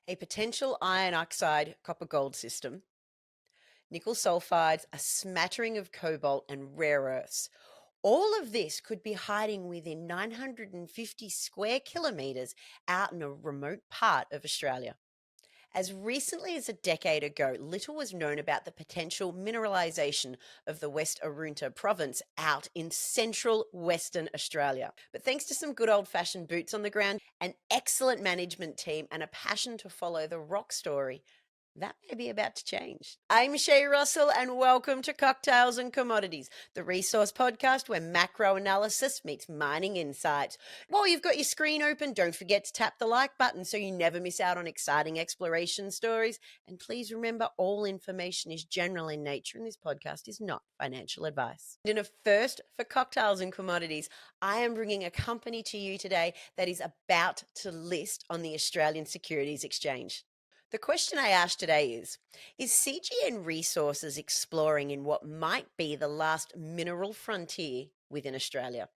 a potential iron oxide copper gold system, nickel sulphides, a smattering of cobalt, and rare earths. All of this could be hiding within 950 square kilometres out in a remote part of Australia. As recently as a decade ago, little was known about the potential mineralisation of the West Arunta province out in central Western Australia. But thanks to some good old fashioned boots on the ground, an excellent management team, and a passion to follow the rock story, that may be about to change. I'm Shay Russell, and welcome to Cocktails and Commodities, the resource podcast where macro analysis meets mining insights. While you've got your screen open, don't forget to tap the like button so you never miss out on exciting exploration stories. And please remember, all information is general in nature, and this podcast is not financial advice. In a first for Cocktails and Commodities, I am bringing a company to you today that is about to list on the Australian Securities Exchange. The question I asked today is CGN Resources exploring in what might be the last mineral frontier within Australia?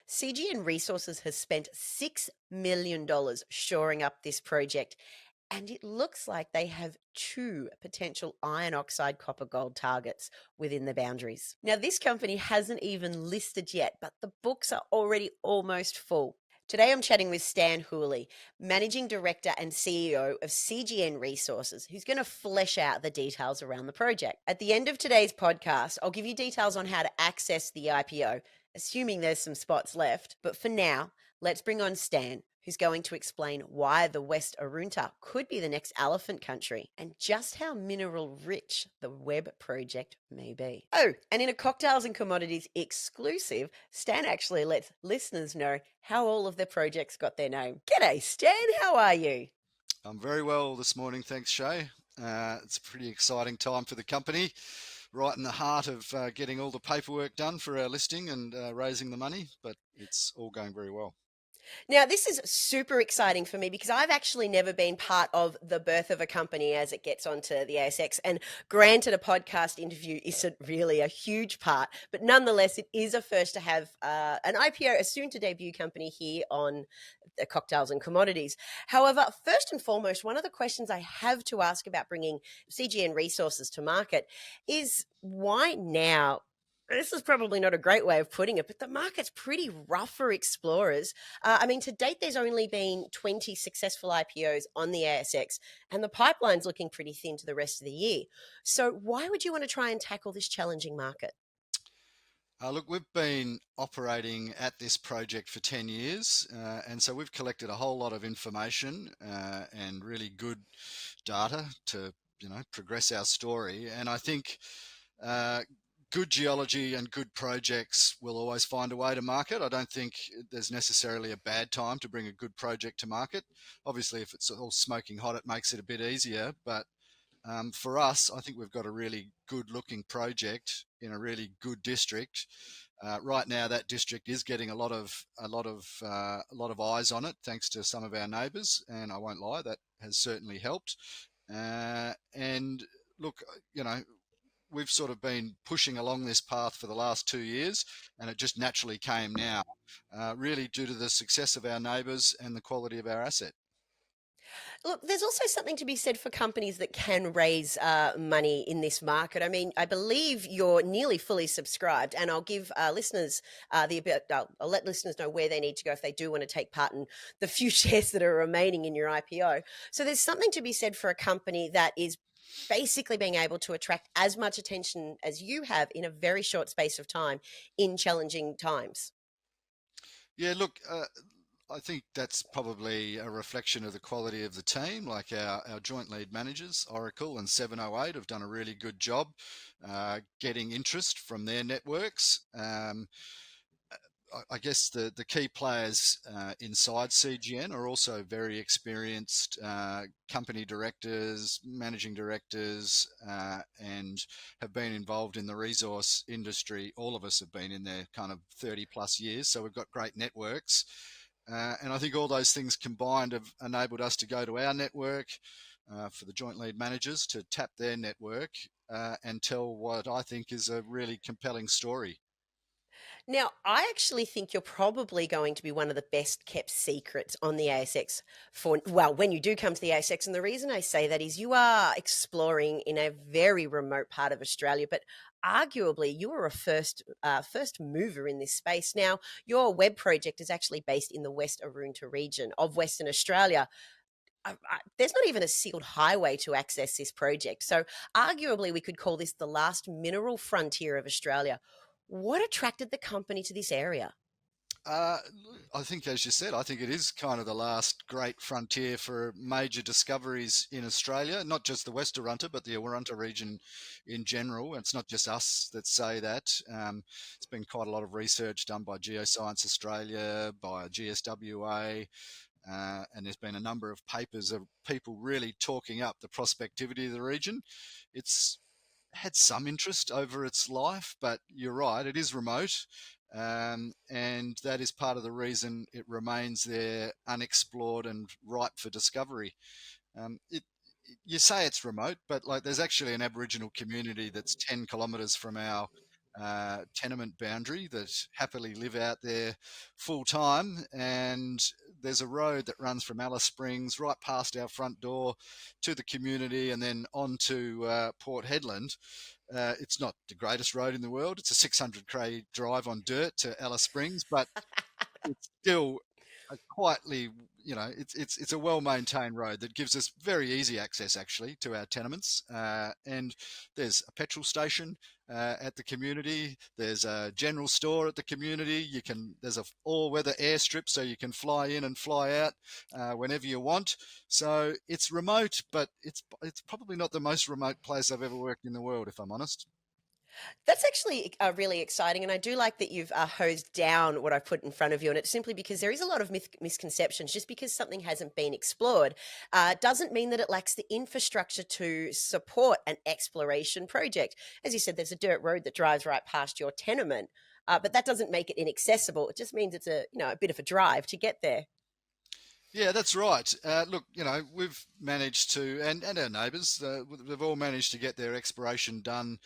CGN Resources has spent $6 million shoring up this project, and it looks like they have two potential iron oxide copper gold targets within the boundaries. Now, this company hasn't even listed yet, but the books are already almost full. Today, I'm chatting with Stan Wholley, Managing Director and CEO of CGN Resources, who's going to flesh out the details around the project. At the end of today's podcast, I'll give you details on how to access the IPO, assuming there's some spots left. But for now, let's bring on Stan, who's going to explain why the West Arunta could be the next elephant country and just how mineral rich the Webb project may be. Oh, and in a Cocktails and Commodities exclusive, Stan actually lets listeners know how all of their projects got their name. G'day, Stan. How are you? I'm very well this morning, thanks, Shay. It's a pretty exciting time for the company, right in the heart of getting all the paperwork done for our listing and raising the money, but it's all going very well. Now, this is super exciting for me because I've actually never been part of the birth of a company as it gets onto the ASX. And granted, a podcast interview isn't really a huge part, but nonetheless, it is a first to have an IPO, a soon to debut company here on the Cocktails and Commodities. However, first and foremost, one of the questions I have to ask about bringing CGN Resources to market is why now? This is probably not a great way of putting it, but the market's pretty rough for explorers. To date, there's only been 20 successful IPOs on the ASX, and the pipeline's looking pretty thin to the rest of the year. So why would you want to try and tackle this challenging market? Look, we've been operating at this project for 10 years, and so we've collected a whole lot of information and really good data to, progress our story. And I think good geology and good projects will always find a way to market. I don't think there's necessarily a bad time to bring a good project to market. Obviously, if it's all smoking hot, it makes it a bit easier. But for us, I think we've got a really good looking project in a really good district. Right now, that district is getting a lot of eyes on it, thanks to some of our neighbours, and I won't lie, that has certainly helped. And look, we've sort of been pushing along this path for the last 2 years, and it just naturally came now, really due to the success of our neighbours and the quality of our asset. Look, there's also something to be said for companies that can raise money in this market. I mean, I believe you're nearly fully subscribed, and I'll give listeners I'll let listeners know where they need to go if they do want to take part in the few shares that are remaining in your IPO. So there's something to be said for a company that is basically being able to attract as much attention as you have in a very short space of time in challenging times. Yeah, look, I think that's probably a reflection of the quality of the team. Like our joint lead managers, Oracle and 708, have done a really good job getting interest from their networks. I guess the key players inside CGN are also very experienced company directors, managing directors, and have been involved in the resource industry. All of us have been in there kind of 30 plus years, so we've got great networks. And I think all those things combined have enabled us to go to our network for the joint lead managers to tap their network and tell what I think is a really compelling story. Now, I actually think you're probably going to be one of the best kept secrets on the ASX for, well, when you do come to the ASX. And the reason I say that is you are exploring in a very remote part of Australia, but arguably you are a first mover in this space. Now, your web project is actually based in the West Arunta region of Western Australia. There's not even a sealed highway to access this project. So, arguably, we could call this the last mineral frontier of Australia. What attracted the company to this area? Uh, I think, as you said, I think it is kind of the last great frontier for major discoveries in Australia, not just the West Arunta, but the Arunta region in general. It's not just us that say that. It's been quite a lot of research done by Geoscience Australia, by GSWA, and there's been a number of papers of people really talking up the prospectivity of the region. It's had some interest over its life, but you're right, it is remote. And that is part of the reason it remains there unexplored and ripe for discovery. It, you say it's remote, but like there's actually an Aboriginal community that's 10 kilometres from our tenement boundary that happily live out there full time. And there's a road that runs from Alice Springs right past our front door to the community and then on to Port Hedland. It's not the greatest road in the world. It's a 600 k drive on dirt to Alice Springs, but it's still a quietly, it's a well maintained road that gives us very easy access actually to our tenements. And there's a petrol station at the community. There's a general store at the community. There's a all weather airstrip so you can fly in and fly out whenever you want. So it's remote, but it's probably not the most remote place I've ever worked in the world, if I'm honest. That's actually really exciting. And I do like that you've hosed down what I put in front of you. And it's simply because there is a lot of misconceptions. Just because something hasn't been explored doesn't mean that it lacks the infrastructure to support an exploration project. As you said, there's a dirt road that drives right past your tenement. But that doesn't make it inaccessible. It just means it's a bit of a drive to get there. Yeah, that's right. Look, we've managed to, and our neighbours, they've all managed to get their exploration done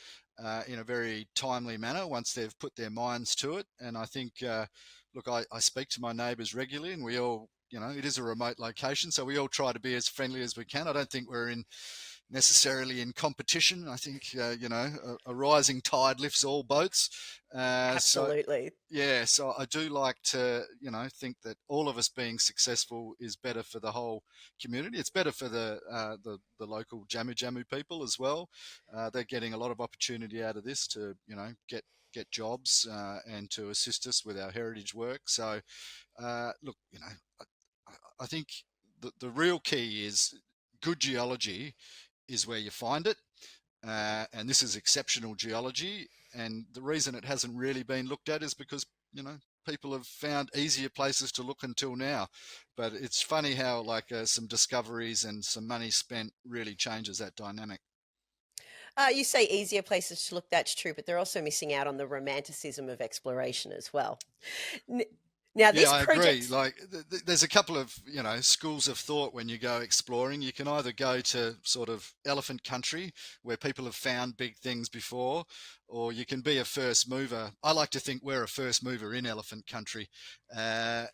in a very timely manner once they've put their minds to it. And I think, look, I speak to my neighbours regularly, and we all, it is a remote location, so we all try to be as friendly as we can. I don't think we're necessarily in competition. I think a rising tide lifts all boats. So Absolutely. yeah, so I do like to think that all of us being successful is better for the whole community. It's better for the local Jamu Jamu people as well. They're getting a lot of opportunity out of this to get jobs and to assist us with our heritage work. So look, I think the real key is good geology is where you find it. And this is exceptional geology. And the reason it hasn't really been looked at is because, people have found easier places to look until now. But it's funny how like some discoveries and some money spent really changes that dynamic. You say easier places to look, that's true, but they're also missing out on the romanticism of exploration as well. N- Now, Yeah, this I agree. project. Like, there's a couple of schools of thought when you go exploring. You can either go to sort of elephant country where people have found big things before, or you can be a first mover. I like to think we're a first mover in elephant country, and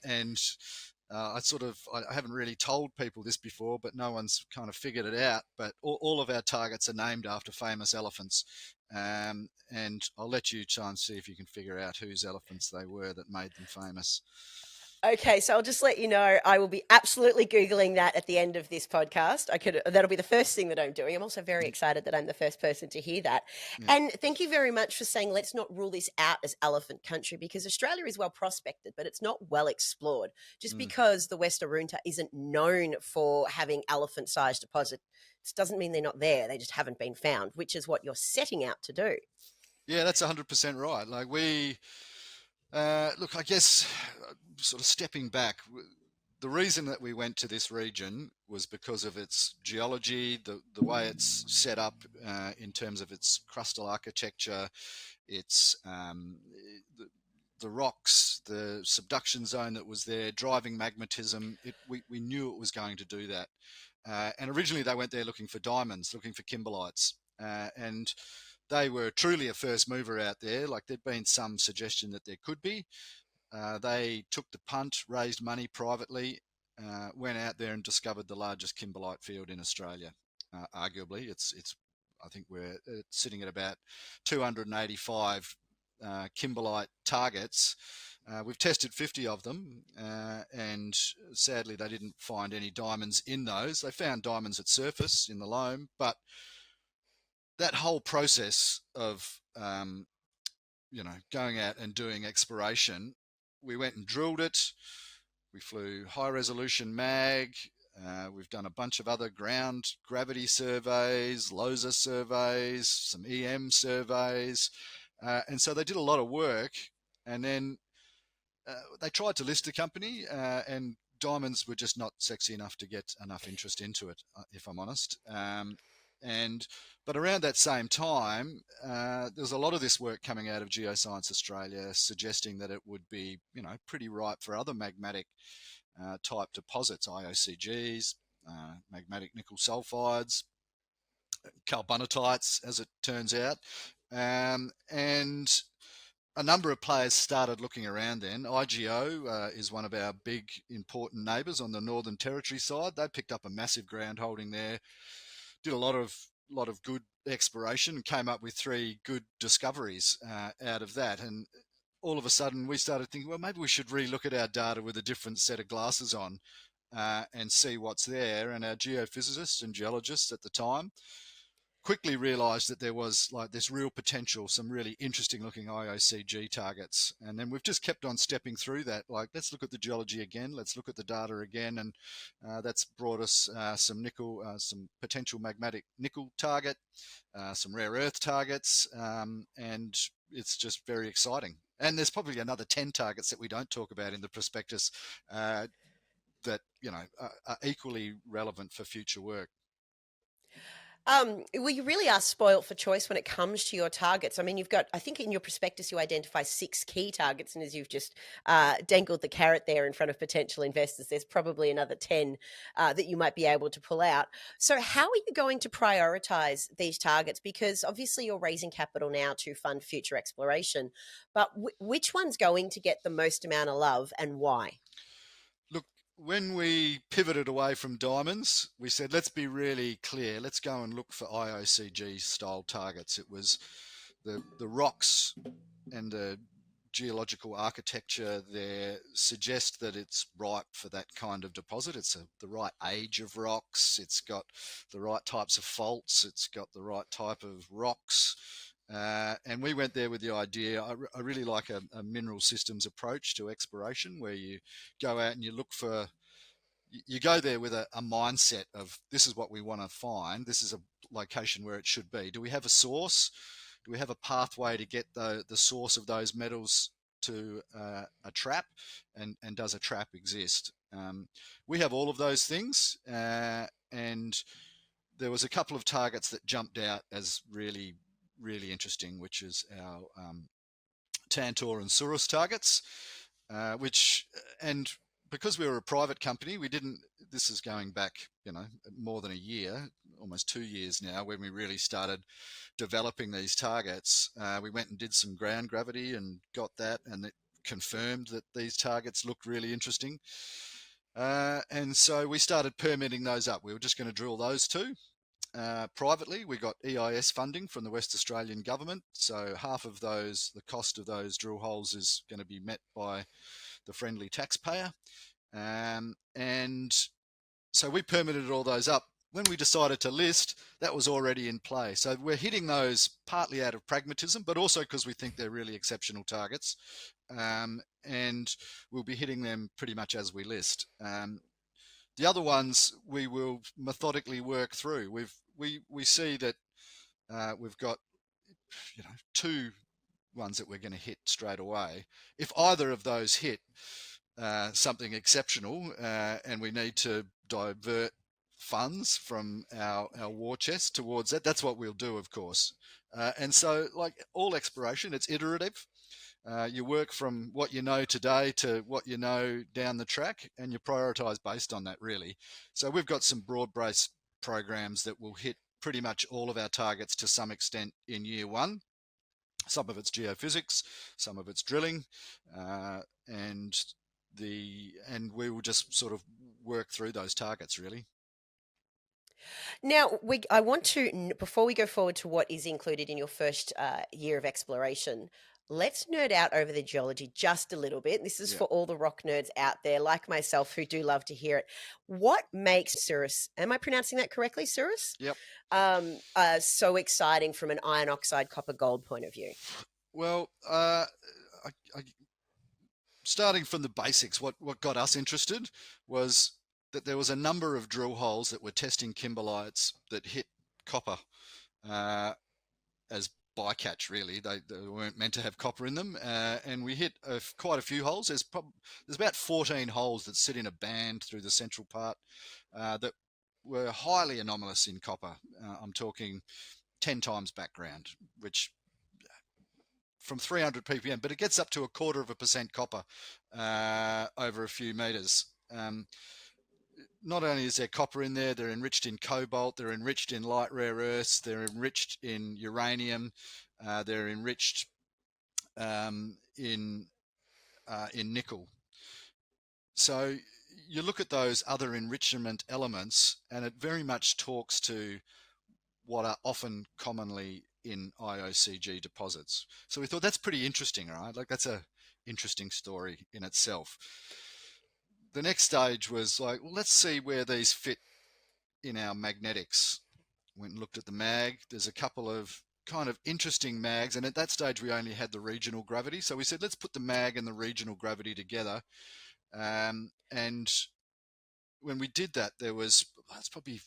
I haven't really told people this before, but no one's kind of figured it out. But all of our targets are named after famous elephants. And I'll let you try and see if you can figure out whose elephants they were that made them famous. Okay, so I'll just let you know I will be absolutely Googling that at the end of this podcast. That'll be the first thing that I'm doing. I'm also very excited that I'm the first person to hear that. Yeah. And thank you very much for saying let's not rule this out as elephant country, because Australia is well prospected, but it's not well explored. Just Mm. because the West Arunta isn't known for having elephant-sized deposits doesn't mean they're not there. They just haven't been found, which is what you're setting out to do. Yeah, that's 100% right. Like look, I guess, sort of stepping back, the reason that we went to this region was because of its geology, the way it's set up in terms of its crustal architecture, its the rocks, the subduction zone that was there, driving magmatism. We knew it was going to do that. And originally they went there looking for diamonds, looking for kimberlites. And they were truly a first mover out there. Like there'd been some suggestion that there could be. They took the punt, raised money privately, went out there and discovered the largest kimberlite field in Australia. Arguably, it's I think we're sitting at about 285 kimberlite targets. We've tested 50 of them, and sadly they didn't find any diamonds in those. They found diamonds at surface in the loam, but that whole process of going out and doing exploration, we went and drilled it. We flew high resolution mag. We've done a bunch of other ground gravity surveys, LOSA surveys, some EM surveys. And so they did a lot of work. And then they tried to list the company, and diamonds were just not sexy enough to get enough interest into it, if I'm honest. But around that same time, there was a lot of this work coming out of Geoscience Australia suggesting that it would be, pretty ripe for other magmatic type deposits, IOCGs, magmatic nickel sulphides, carbonatites, as it turns out. And a number of players started looking around then. IGO is one of our big important neighbours on the Northern Territory side. They picked up a massive ground holding there, did a lot of good exploration, and came up with 3 good discoveries out of that. And all of a sudden we started thinking, well, maybe we should re-look at our data with a different set of glasses on and see what's there. And our geophysicists and geologists at the time quickly realised that there was like this real potential, some really interesting looking IOCG targets. And then we've just kept on stepping through that. Like, let's look at the geology again. Let's look at the data again. And that's brought us some nickel, some potential magmatic nickel target, some rare earth targets. And it's just very exciting. And there's probably another 10 targets that we don't talk about in the prospectus that, are equally relevant for future work. Well, you really are spoilt for choice when it comes to your targets. I mean, I think in your prospectus, you identify 6 key targets. And as you've just dangled the carrot there in front of potential investors, there's probably another 10 that you might be able to pull out. So how are you going to prioritize these targets? Because obviously you're raising capital now to fund future exploration, but which one's going to get the most amount of love and why? Look, when we pivoted away from diamonds, we said, let's be really clear. Let's go and look for IOCG style targets. It was the rocks and the geological architecture there suggest that it's ripe for that kind of deposit. It's the right age of rocks. It's got the right types of faults. It's got the right type of rocks. And we went there with the idea, I really like a mineral systems approach to exploration, where you go out and you go there with a mindset of, this is what we want to find. This is a location where it should be. Do we have a source? Do we have a pathway to get the source of those metals to a trap? And does a trap exist? We have all of those things. And there was a couple of targets that jumped out as really, really interesting, which is our Tantor and Surus targets, and because we were a private company, this is going back, more than a year, almost 2 years now, when we really started developing these targets. We went and did some ground gravity and got that, and it confirmed that these targets looked really interesting. And so we started permitting those up. We were just going to drill those 2. Privately, we got EIS funding from the West Australian government. So half of the cost of those drill holes is going to be met by the friendly taxpayer. And so we permitted all those up. When we decided to list, that was already in play. So we're hitting those partly out of pragmatism, but also because we think they're really exceptional targets. And we'll be hitting them pretty much as we list. The other ones we will methodically work through. We see that we've got 2 ones that we're going to hit straight away. If either of those hit something exceptional, and we need to divert funds from our war chest towards that, that's what we'll do, of course. And so, like all exploration, it's iterative. You work from what you know today to what you know down the track, and you prioritise based on that, really. So we've got some broad-based programs that will hit pretty much all of our targets to some extent in year one. Some of it's geophysics, some of it's drilling, and we will just sort of work through those targets really. Now, I want to, before we go forward to what is included in your first year of exploration, let's nerd out over the geology just a little bit. This is Yeah. for all the rock nerds out there, like myself, who do love to hear it. What makes Surus, am I pronouncing that correctly, Surus? Yep. So exciting from an iron oxide copper gold point of view? Well, starting from the basics, what got us interested was that there was a number of drill holes that were testing kimberlites that hit copper as bycatch. Really, they weren't meant to have copper in them, and we hit quite a few holes. There's about 14 holes that sit in a band through the central part that were highly anomalous in copper. I'm talking 10 times background, which from 300 ppm, but it gets up to 0.25% copper over a few meters. Not only is there copper in there, they're enriched in cobalt, they're enriched in light rare earths, they're enriched in uranium, they're enriched in nickel. So you look at those other enrichment elements, and it very much talks to what are often commonly in IOCG deposits. So we thought that's pretty interesting, right? Like that's a interesting story in itself. The next stage was like, well, let's see where these fit in our magnetics. Went and looked at the mag. There's a couple of kind of interesting mags, and at that stage we only had the regional gravity. So we said, let's put the mag and the regional gravity together. And when we did that, there was probably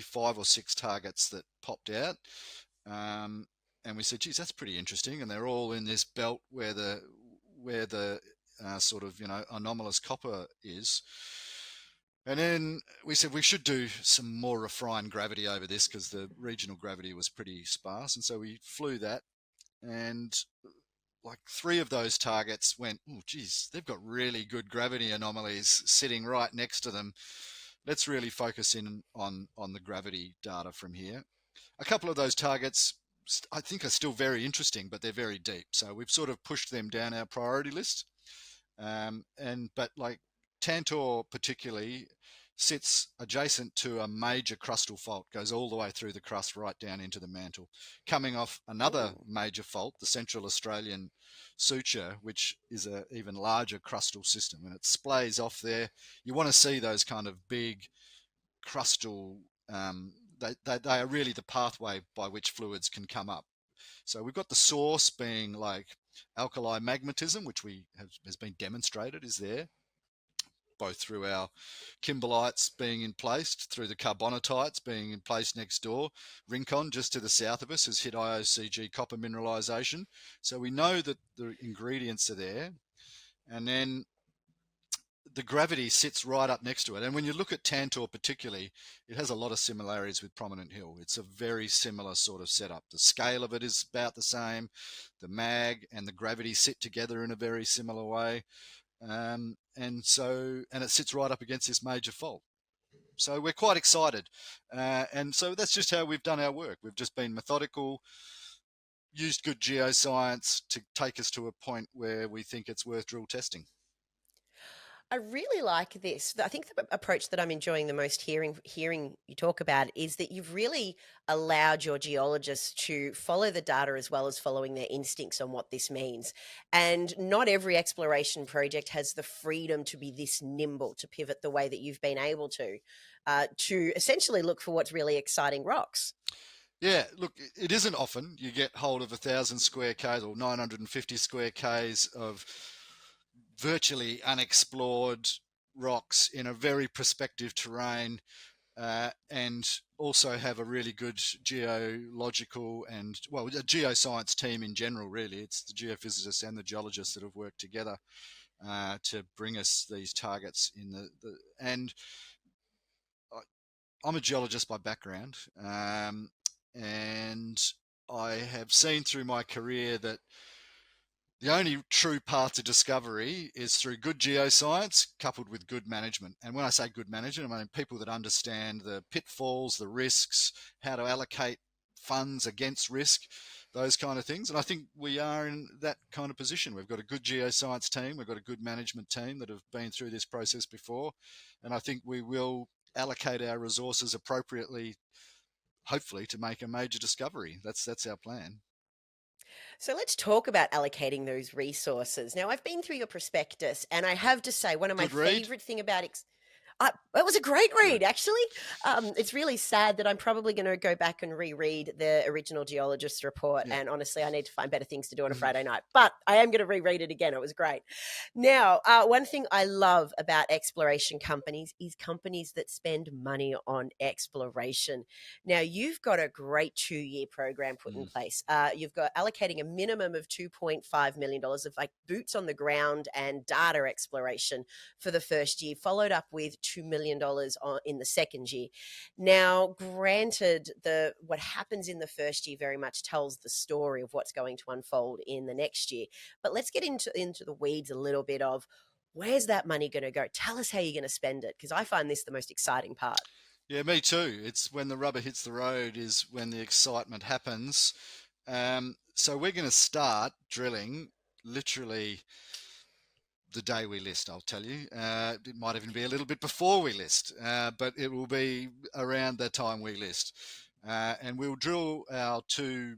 5 or 6 targets that popped out. And we said, geez, that's pretty interesting. And they're all in this belt where the sort of, anomalous copper is. And then we said we should do some more refined gravity over this because the regional gravity was pretty sparse. And so we flew that, and like 3 of those targets went, oh, geez, they've got really good gravity anomalies sitting right next to them. Let's really focus in on the gravity data from here. A couple of those targets I think are still very interesting, but they're very deep. So we've sort of pushed them down our priority list. But like Tantor particularly sits adjacent to a major crustal fault, goes all the way through the crust right down into the mantle, coming off another major fault, the Central Australian suture, which is an even larger crustal system, and it splays off there. You want to see those kind of big crustal, they are really the pathway by which fluids can come up. So we've got the source being like alkali magmatism, which has been demonstrated is there, both through our kimberlites being in place, through the carbonatites being in place next door. Rincon, just to the south of us, has hit IOCG copper mineralization. So we know that the ingredients are there. And then the gravity sits right up next to it. And when you look at Tantor particularly, it has a lot of similarities with Prominent Hill. It's a very similar sort of setup. The scale of it is about the same. The mag and the gravity sit together in a very similar way. And it sits right up against this major fault. So we're quite excited. And so that's just how we've done our work. We've just been methodical, used good geoscience to take us to a point where we think it's worth drill testing. I really like this. I think the approach that I'm enjoying the most hearing you talk about is that you've really allowed your geologists to follow the data as well as following their instincts on what this means. And not every exploration project has the freedom to be this nimble, to pivot the way that you've been able to essentially look for what's really exciting rocks. Yeah, look, it isn't often you get hold of 1,000 square Ks or 950 square Ks of virtually unexplored rocks in a very prospective terrain, and also have a really good geological and, well, a geoscience team in general, really. It's the geophysicists and the geologists that have worked together to bring us these targets and I'm a geologist by background, and I have seen through my career that the only true path to discovery is through good geoscience coupled with good management. And when I say good management, I mean people that understand the pitfalls, the risks, how to allocate funds against risk, those kind of things. And I think we are in that kind of position. We've got a good geoscience team, we've got a good management team that have been through this process before. And I think we will allocate our resources appropriately, hopefully, to make a major discovery. That's our plan. So let's talk about allocating those resources. Now, I've been through your prospectus, and I have to say, one of my Good read. favorite thing about it was a great read, Good. actually. It's really sad that I'm probably going to go back and reread the original geologist's report. Yeah. And honestly, I need to find better things to do on a Friday night. But I am going to reread it again. It was great. Now, one thing I love about exploration companies is companies that spend money on exploration. Now, you've got a great 2-year program put in place. You've got allocating a minimum of $2.5 million of like boots on the ground and data exploration for the first year, followed up with $2 million in the second year. Now, granted, what happens in the first year very much tells the story of what's going to unfold in the next year. But let's get into the weeds a little bit of where's that money going to go? Tell us how you're going to spend it, because I find this the most exciting part. Yeah, me too. It's when the rubber hits the road is when the excitement happens. So we're going to start drilling literally the day we list, I'll tell you. It might even be a little bit before we list, but it will be around the time we list. And we'll drill our two,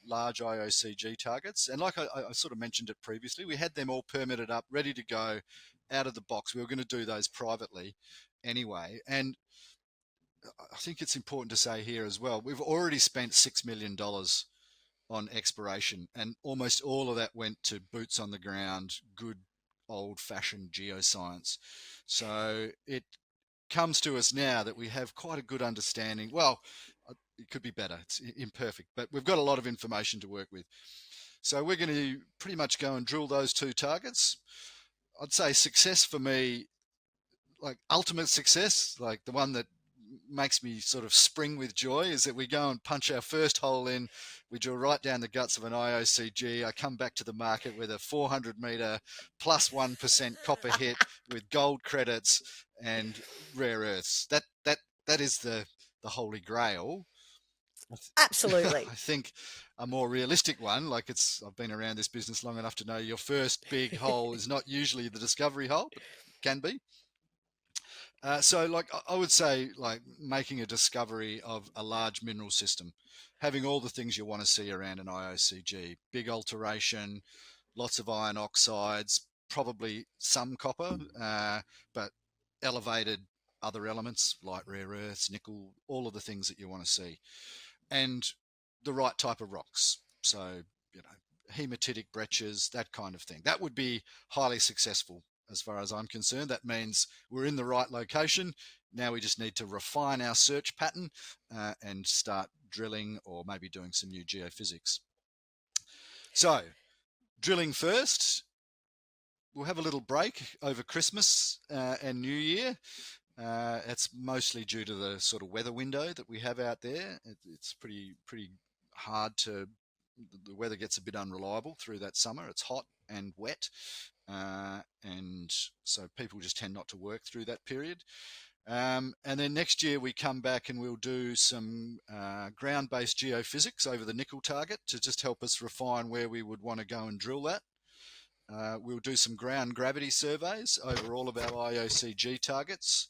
large IOCG targets. And like I sort of mentioned it previously, we had them all permitted up, ready to go out of the box. We were going to do those privately anyway. And I think it's important to say here as well, we've already spent $6 million on exploration, and almost all of that went to boots on the ground, good old fashioned geoscience. So it comes to us now that we have quite a good understanding. Well, it could be better, it's imperfect, but we've got a lot of information to work with. So we're going to pretty much go and drill those two targets. I'd say success for me, like ultimate success, like the one that makes me sort of spring with joy, is that we go and punch our first hole in, we drill right down the guts of an IOCG. I come back to the market with a 400-meter plus 1% copper hit with gold credits and rare earths. That is the holy grail. Absolutely. I think a more realistic one, like I've been around this business long enough to know your first big hole is not usually the discovery hole, but can be. So, like, I would say, like, making a discovery of a large mineral system, having all the things you want to see around an IOCG, big alteration, lots of iron oxides, probably some copper, but elevated other elements like rare earths, nickel, all of the things that you want to see, and the right type of rocks. So, hematitic breccias, that kind of thing. That would be highly successful as far as I'm concerned. That means we're in the right location. Now we just need to refine our search pattern and start drilling, or maybe doing some new geophysics. So, drilling first. We'll have a little break over Christmas and New Year. It's mostly due to the sort of weather window that we have out there. It's pretty hard to. The weather gets a bit unreliable through that summer. It's hot and wet, and so people just tend not to work through that period. And then next year we come back and we'll do some ground-based geophysics over the nickel target to just help us refine where we would want to go and drill that. We'll do some ground gravity surveys over all of our IOCG targets,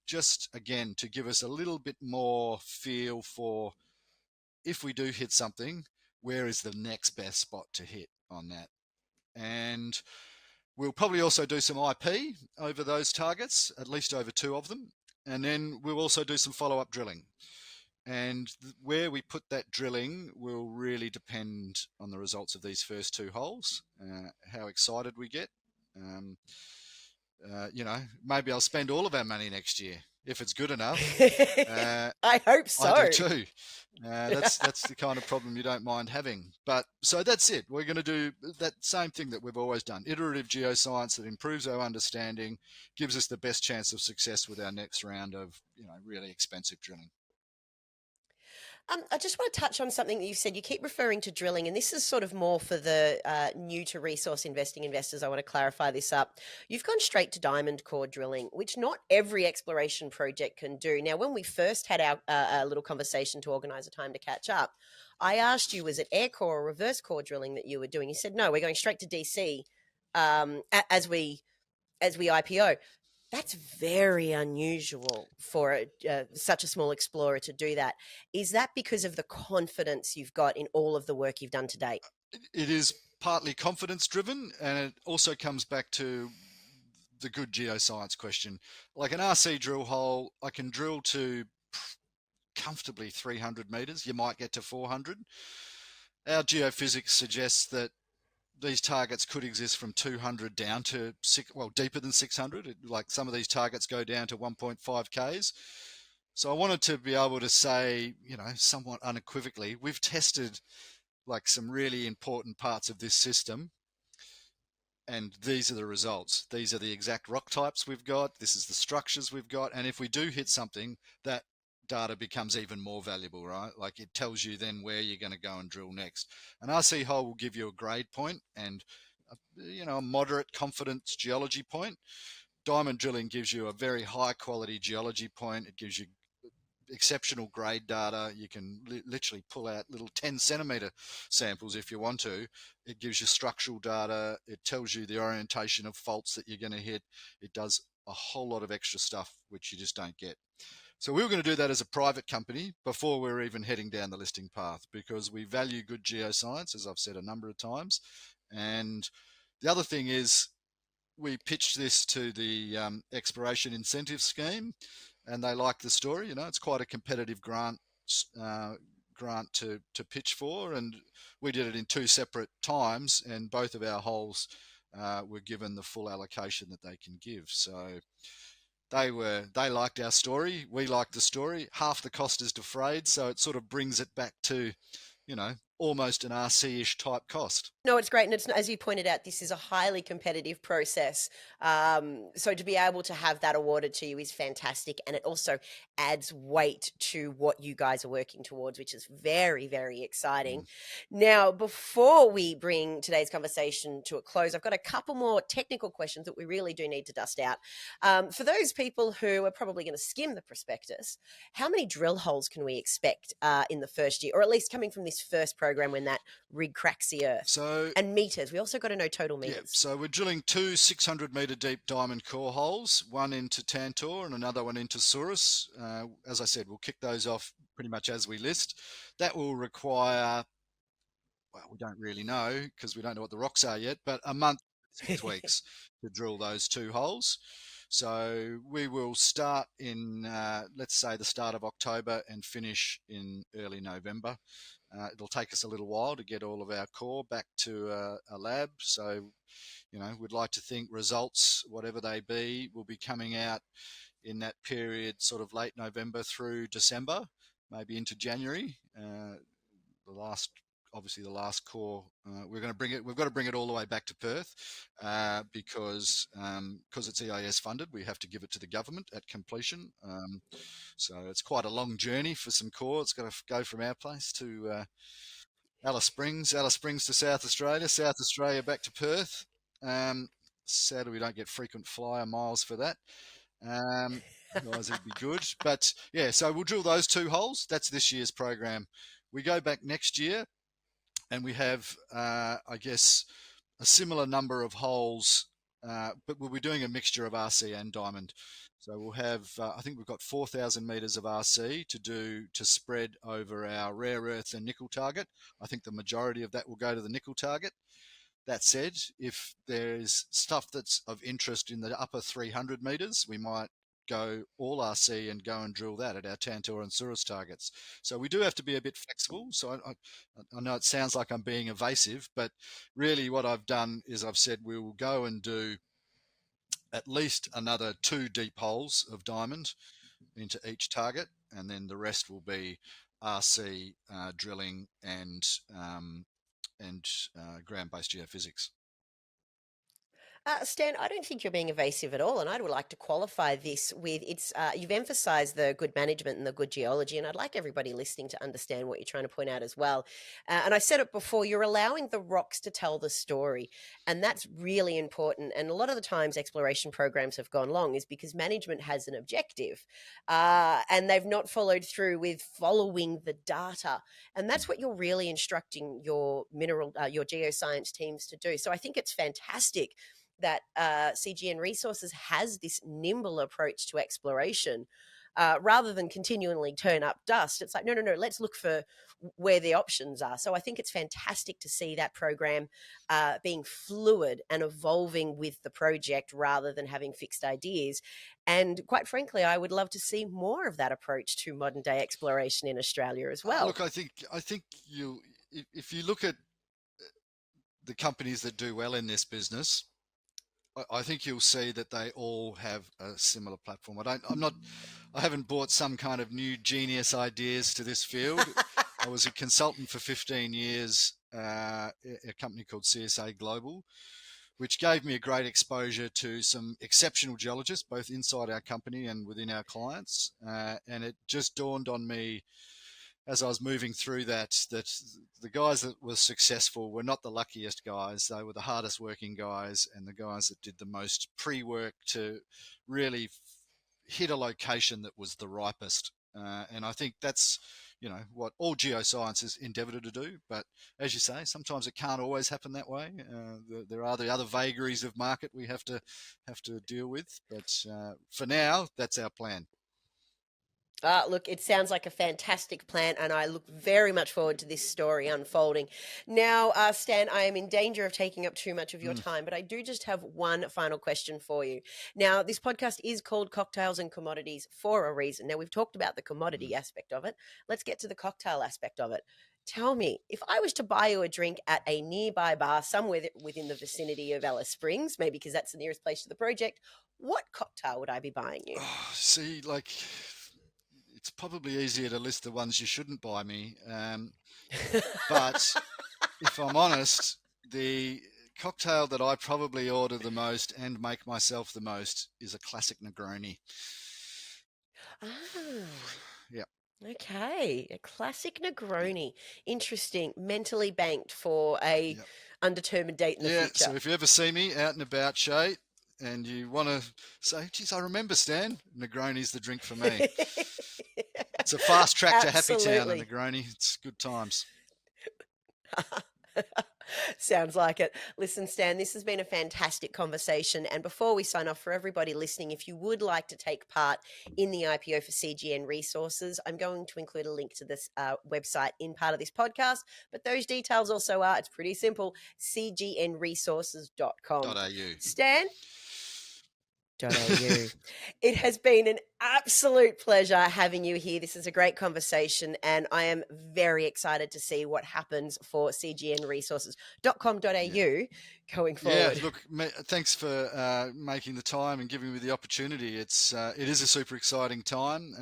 just again to give us a little bit more feel for, if we do hit something, where is the next best spot to hit on that. And we'll probably also do some IP over those targets, at least over 2 of them. And then we'll also do some follow-up drilling. And where we put that drilling will really depend on the results of these first 2 holes, how excited we get. Maybe I'll spend all of our money next year if it's good enough. I hope so. I do too. That's the kind of problem you don't mind having. But so that's it. We're going to do that same thing that we've always done: iterative geoscience that improves our understanding, gives us the best chance of success with our next round of really expensive drilling. I just want to touch on something that you said. You keep referring to drilling, and this is sort of more for the new to resource investing investors. I want to clarify this up. You've gone straight to diamond core drilling, which not every exploration project can do. Now, when we first had our little conversation to organize a time to catch up, I asked you, was it air core or reverse core drilling that you were doing? You said, no, we're going straight to DC as we IPO. That's very unusual for such a small explorer to do that. Is that because of the confidence you've got in all of the work you've done to date? It is partly confidence driven, and it also comes back to the good geoscience question. Like an RC drill hole, I can drill to comfortably 300 meters. You might get to 400. Our geophysics suggests that these targets could exist from 200 down to deeper than 600. Like some of these targets go down to 1.5 Ks. So I wanted to be able to say, somewhat unequivocally, we've tested like some really important parts of this system, and these are the results. These are the exact rock types we've got. This is the structures we've got. And if we do hit something, that data becomes even more valuable, right? Like it tells you then where you're going to go and drill next. An RC hole will give you a grade point and a moderate confidence geology point. Diamond drilling gives you a very high quality geology point. It gives you exceptional grade data. You can literally pull out little 10 centimeter samples if you want to. It gives you structural data. It tells you the orientation of faults that you're going to hit. It does a whole lot of extra stuff which you just don't get. So we were going to do that as a private company before we were even heading down the listing path, because we value good geoscience, as I've said a number of times. And the other thing is, we pitched this to the exploration incentive scheme, and they like the story. It's quite a competitive grant to pitch for, and we did it in 2 separate times, and both of our holes were given the full allocation that they can give. So they liked our story. We liked the story. Half the cost is defrayed, so it sort of brings it back to, almost an RC-ish type cost. No, it's great. And it's, as you pointed out, this is a highly competitive process. So to be able to have that awarded to you is fantastic. And it also adds weight to what you guys are working towards, which is very, very exciting. Now, before we bring today's conversation to a close, I've got a couple more technical questions that we really do need to dust out. For those people who are probably going to skim the prospectus, how many drill holes can we expect in the first year, or at least coming from this first program when that rig cracks the earth? And meters. We also got to know total meters. Yeah, so we're drilling 2 600-meter deep diamond core holes, one into Tantor and another one into Surus. As I said, we'll kick those off pretty much as we list. That will require, well, we don't really know because we don't know what the rocks are yet, but a month, 6 weeks to drill those 2 holes. So we will start in, let's say, the start of October and finish in early November. It'll take us a little while to get all of our core back to a lab. So, we'd like to think results, whatever they be, will be coming out in that period, sort of late November through December, maybe into January. Obviously the last core, we've got to bring it all the way back to Perth because it's EIS funded. We have to give it to the government at completion. So it's quite a long journey for some core. It's got to go from our place to Alice Springs to South Australia back to Perth. Sadly, we don't get frequent flyer miles for that. Otherwise it'd be good. But yeah, so we'll drill those 2 holes. That's this year's program. We go back next year, and we have, I guess, a similar number of holes, but we'll be doing a mixture of RC and diamond. So we'll have, I think we've got 4,000 meters of RC to spread over our rare earth and nickel target. I think the majority of that will go to the nickel target. That said, if there's stuff that's of interest in the upper 300 meters, we might go all RC and go and drill that at our Tantor and Surus targets. So we do have to be a bit flexible. So I know it sounds like I'm being evasive, but really what I've done is I've said we will go and do at least another 2 deep holes of diamond into each target, and then the rest will be RC drilling and ground-based geophysics. Stan, I don't think you're being evasive at all, and I would like to qualify this with you've emphasized the good management and the good geology, and I'd like everybody listening to understand what you're trying to point out as well. And I said it before, you're allowing the rocks to tell the story, and that's really important. And a lot of the times exploration programs have gone long is because management has an objective, and they've not followed through with following the data. And that's what you're really instructing your your geoscience teams to do. So I think it's fantastic that CGN Resources has this nimble approach to exploration. Rather than continually turn up dust, it's like, no, let's look for where the options are. So I think it's fantastic to see that program being fluid and evolving with the project rather than having fixed ideas. And quite frankly, I would love to see more of that approach to modern day exploration in Australia as well. Look, I think if you look at the companies that do well in this business, I think you'll see that they all have a similar platform. I haven't brought some kind of new genius ideas to this field. I was a consultant for 15 years at a company called CSA Global, which gave me a great exposure to some exceptional geologists, both inside our company and within our clients. And it just dawned on me as I was moving through that the guys that were successful were not the luckiest guys. They were the hardest working guys and the guys that did the most pre-work to really hit a location that was the ripest. And I think that's, what all geoscience endeavour to do. But as you say, sometimes it can't always happen that way. There are the other vagaries of market we have to deal with. But for now, that's our plan. Look, it sounds like a fantastic plan, and I look very much forward to this story unfolding. Now, Stan, I am in danger of taking up too much of your time, but I do just have one final question for you. Now, this podcast is called Cocktails and Commodities for a reason. Now, we've talked about the commodity aspect of it. Let's get to the cocktail aspect of it. Tell me, if I was to buy you a drink at a nearby bar somewhere within the vicinity of Alice Springs, maybe because that's the nearest place to the project, what cocktail would I be buying you? Oh, see, it's probably easier to list the ones you shouldn't buy me. But if I'm honest, the cocktail that I probably order the most and make myself the most is a classic Negroni. Ah. Yeah. Okay, a classic Negroni. Interesting. Mentally banked for a undetermined date in the future. So if you ever see me out and about, Shay, and you want to say, geez, I remember, Stan, Negroni's the drink for me. It's a fast track to Happy Town in Negroni. It's good times. Sounds like it. Listen, Stan, this has been a fantastic conversation. And before we sign off, for everybody listening, if you would like to take part in the IPO for CGN Resources, I'm going to include a link to this website in part of this podcast. But those details also are, it's pretty simple, cgnresources.com. Stan? It has been an absolute pleasure having you here. This is a great conversation, and I am very excited to see what happens for cgnresources.com.au going forward. Yeah, look, thanks for making the time and giving me the opportunity. It is a super exciting time.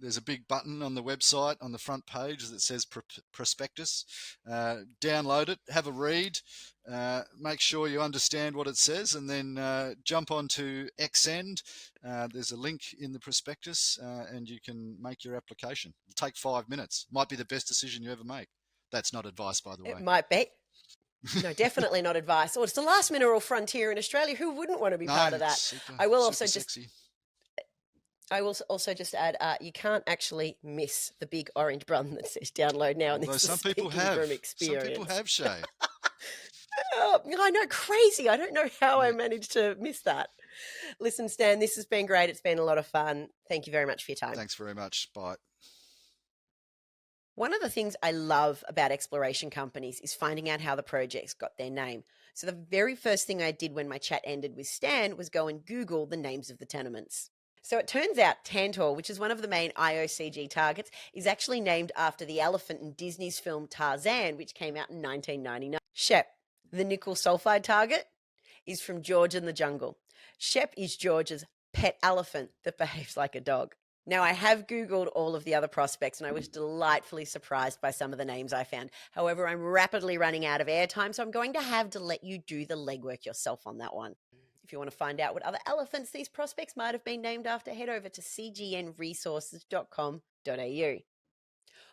There's a big button on the website on the front page that says prospectus. Download it, have a read. Make sure you understand what it says, and then jump onto XSend. There's a link in the prospectus, and you can make your application. It'll take 5 minutes. Might be the best decision you ever make. That's not advice, by the way. It might be. No, definitely not advice. Or it's the last mineral frontier in Australia. Who wouldn't want to be part of that? I will also just add, you can't actually miss the big orange button that says download now. And some people have. Some people have, Shay. Oh, I know, crazy. I don't know how I managed to miss that. Listen, Stan, this has been great. It's been a lot of fun. Thank you very much for your time. Thanks very much. Bye. One of the things I love about exploration companies is finding out how the projects got their name. So the very first thing I did when my chat ended with Stan was go and Google the names of the tenements. So it turns out Tantor, which is one of the main IOCG targets, is actually named after the elephant in Disney's film Tarzan, which came out in 1999. Shep, the nickel sulphide target, is from George and the Jungle. Shep is George's pet elephant that behaves like a dog. Now, I have Googled all of the other prospects, and I was delightfully surprised by some of the names I found. However, I'm rapidly running out of airtime, so I'm going to have to let you do the legwork yourself on that one. If you want to find out what other elephants these prospects might have been named after, head over to cgnresources.com.au.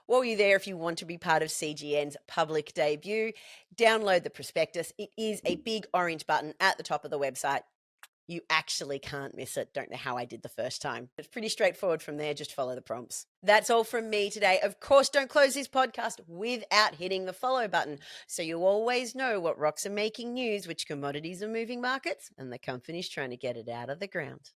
While you're there, if you want to be part of CGN's public debut, download the prospectus. It is a big orange button at the top of the website. You actually can't miss it. Don't know how I did the first time. It's pretty straightforward from there. Just follow the prompts. That's all from me today. Of course, don't close this podcast without hitting the follow button, so you always know what rocks are making news, which commodities are moving markets, and the companies trying to get it out of the ground.